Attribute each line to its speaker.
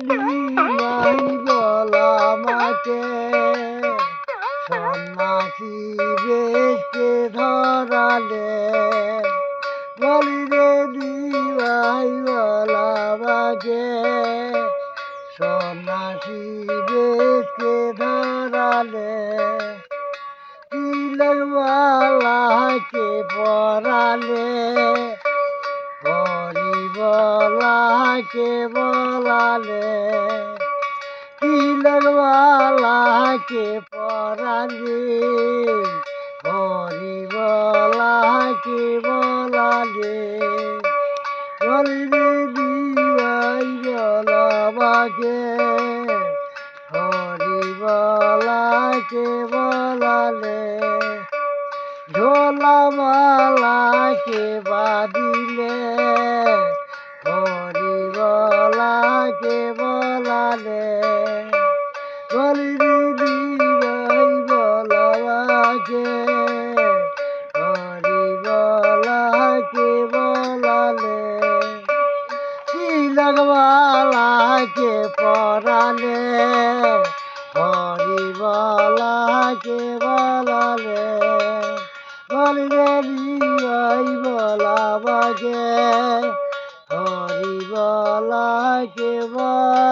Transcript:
Speaker 1: নিমাই বল আমাকে সন্ন্যাসী বেশকে ধরালে বলি রে নিমাই বল আমাকে সন্ন্যাসী বেশকে ধরালে তিলকমালাকে পরালে হরিবলাকে বলালে তিলকমালাকে পরালে হরিবলাকে বলালে বলিরে দিবাই বলাবাকে হরিবলাকে বলালে ঝোলামালাকে বাঁধিলে হরিবলাকে বলালে বলিরে দিবাই বলাবাকে হরিবলাকে বলালে তিলকমালাকে পরালে হরিবলাকে বলালে বলিরে দিবাই বলাবাকে হরিবলাকে বলালে।